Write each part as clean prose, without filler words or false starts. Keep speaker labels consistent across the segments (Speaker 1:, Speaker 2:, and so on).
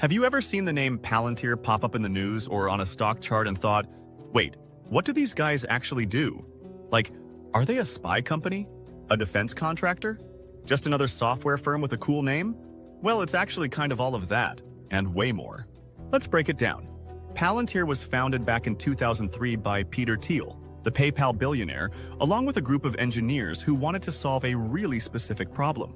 Speaker 1: Have you ever seen the name Palantir pop up in the news or on a stock chart and thought, wait, what do these guys actually do? Like, are they a spy company? A defense contractor? Just another software firm with a cool name? Well, it's actually kind of all of that, and way more. Let's break it down. Palantir was founded back in 2003 by Peter Thiel, the PayPal billionaire, along with a group of engineers who wanted to solve a really specific problem.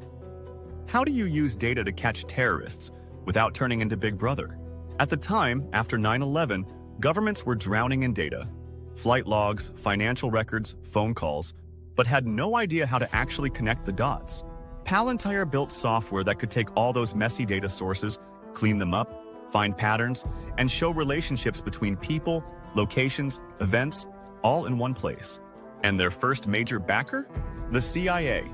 Speaker 1: How do you use data to catch terrorists without turning into Big Brother? At the time, after 9/11, governments were drowning in data. Flight logs, financial records, phone calls, but had no idea how to actually connect the dots. Palantir built software that could take all those messy data sources, clean them up, find patterns, and show relationships between people, locations, events, all in one place. And their first major backer? The CIA.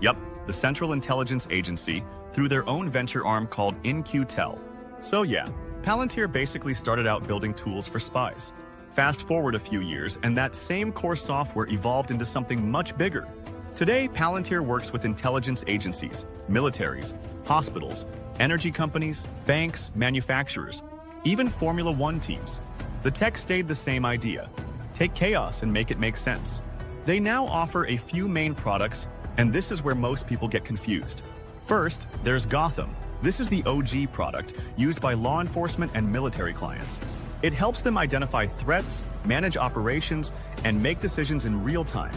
Speaker 1: Yup, the Central Intelligence Agency, through their own venture arm called In-Q-Tel. So yeah, Palantir basically started out building tools for spies. Fast forward a few years, and that same core software evolved into something much bigger. Today, Palantir works with intelligence agencies, militaries, hospitals, energy companies, banks, manufacturers, even Formula One teams. The tech stayed the same idea. Take chaos and make it make sense. They now offer a few main products, and this is where most people get confused. First, there's Gotham. This is the OG product used by law enforcement and military clients. It helps them identify threats, manage operations, and make decisions in real time.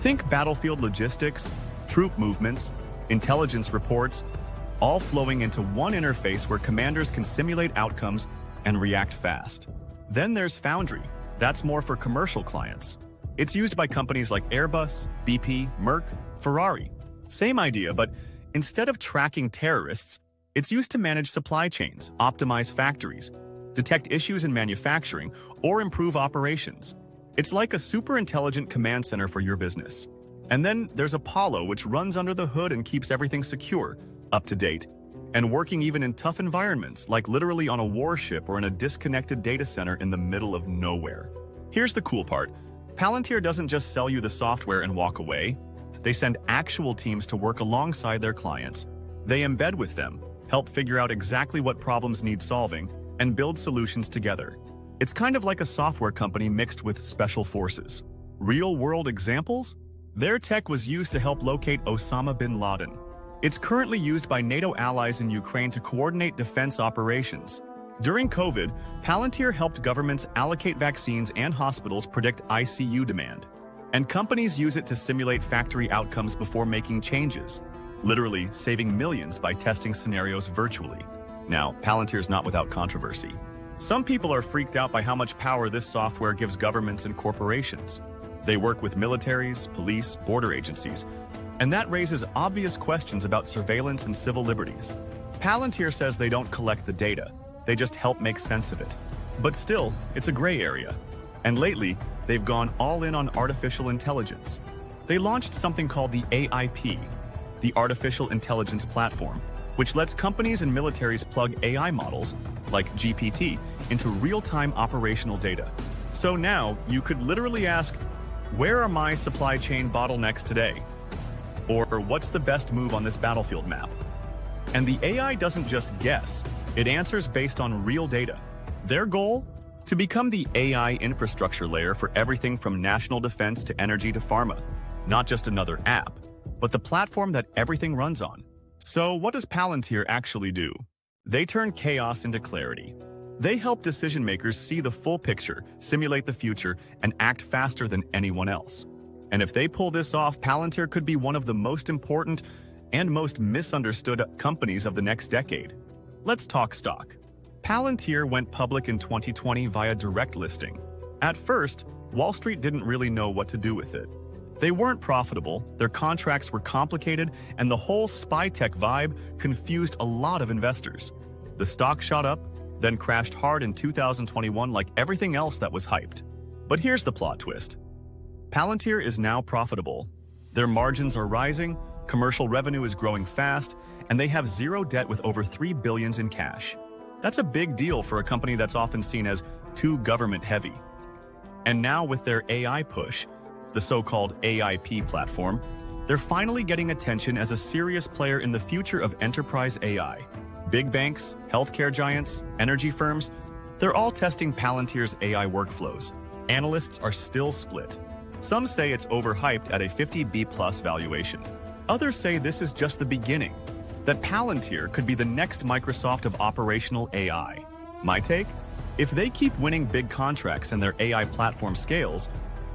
Speaker 1: Think battlefield logistics, troop movements, intelligence reports, all flowing into one interface where commanders can simulate outcomes and react fast. Then there's Foundry. That's more for commercial clients. It's used by companies like Airbus, BP, Merck, Ferrari. Same idea, but instead of tracking terrorists, it's used to manage supply chains, optimize factories, detect issues in manufacturing, or improve operations. It's like a super intelligent command center for your business. And then there's Apollo, which runs under the hood and keeps everything secure, up to date, and working even in tough environments, like literally on a warship or in a disconnected data center in the middle of nowhere. Here's the cool part. Palantir doesn't just sell you the software and walk away. They send actual teams to work alongside their clients. They embed with them, help figure out exactly what problems need solving, and build solutions together. It's kind of like a software company mixed with special forces. Real-world examples? Their tech was used to help locate Osama bin Laden. It's currently used by NATO allies in Ukraine to coordinate defense operations. During COVID, Palantir helped governments allocate vaccines and hospitals predict ICU demand. And companies use it to simulate factory outcomes before making changes, literally saving millions by testing scenarios virtually. Now, Palantir's not without controversy. Some people are freaked out by how much power this software gives governments and corporations. They work with militaries, police, border agencies, and that raises obvious questions about surveillance and civil liberties. Palantir says they don't collect the data, they just help make sense of it. But still, it's a gray area. And lately, they've gone all in on artificial intelligence. They launched something called the AIP, the Artificial Intelligence Platform, which lets companies and militaries plug AI models, like GPT, into real-time operational data. So now, you could literally ask, where are my supply chain bottlenecks today? Or what's the best move on this battlefield map? And the AI doesn't just guess, it answers based on real data. Their goal? To become the AI infrastructure layer for everything from national defense to energy to pharma. Not just another app, but the platform that everything runs on. So what does Palantir actually do? They turn chaos into clarity. They help decision makers see the full picture, simulate the future, and act faster than anyone else. And if they pull this off, Palantir could be one of the most important and most misunderstood companies of the next decade. Let's talk stock. Palantir went public in 2020 via direct listing. At first, Wall Street didn't really know what to do with it. They weren't profitable, their contracts were complicated, and the whole spy tech vibe confused a lot of investors. The stock shot up, then crashed hard in 2021 like everything else that was hyped. But here's the plot twist. Palantir is now profitable. Their margins are rising, commercial revenue is growing fast, and they have zero debt with over $3 billion in cash. That's a big deal for a company that's often seen as too government-heavy. And now with their AI push, the so-called AIP platform, they're finally getting attention as a serious player in the future of enterprise AI. Big banks, healthcare giants, energy firms, they're all testing Palantir's AI workflows. Analysts are still split. Some say it's overhyped at a 50B+ valuation. Others say this is just the beginning, that Palantir could be the next Microsoft of operational AI. My take? If they keep winning big contracts and their AI platform scales,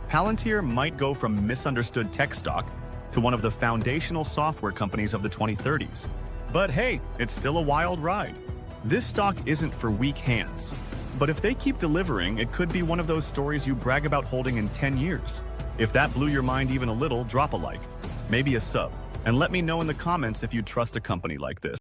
Speaker 1: Palantir might go from misunderstood tech stock to one of the foundational software companies of the 2030s. But hey, it's still a wild ride. This stock isn't for weak hands. But if they keep delivering, it could be one of those stories you brag about holding in 10 years. If that blew your mind even a little, drop a like, maybe a sub, and let me know in the comments if you trust a company like this.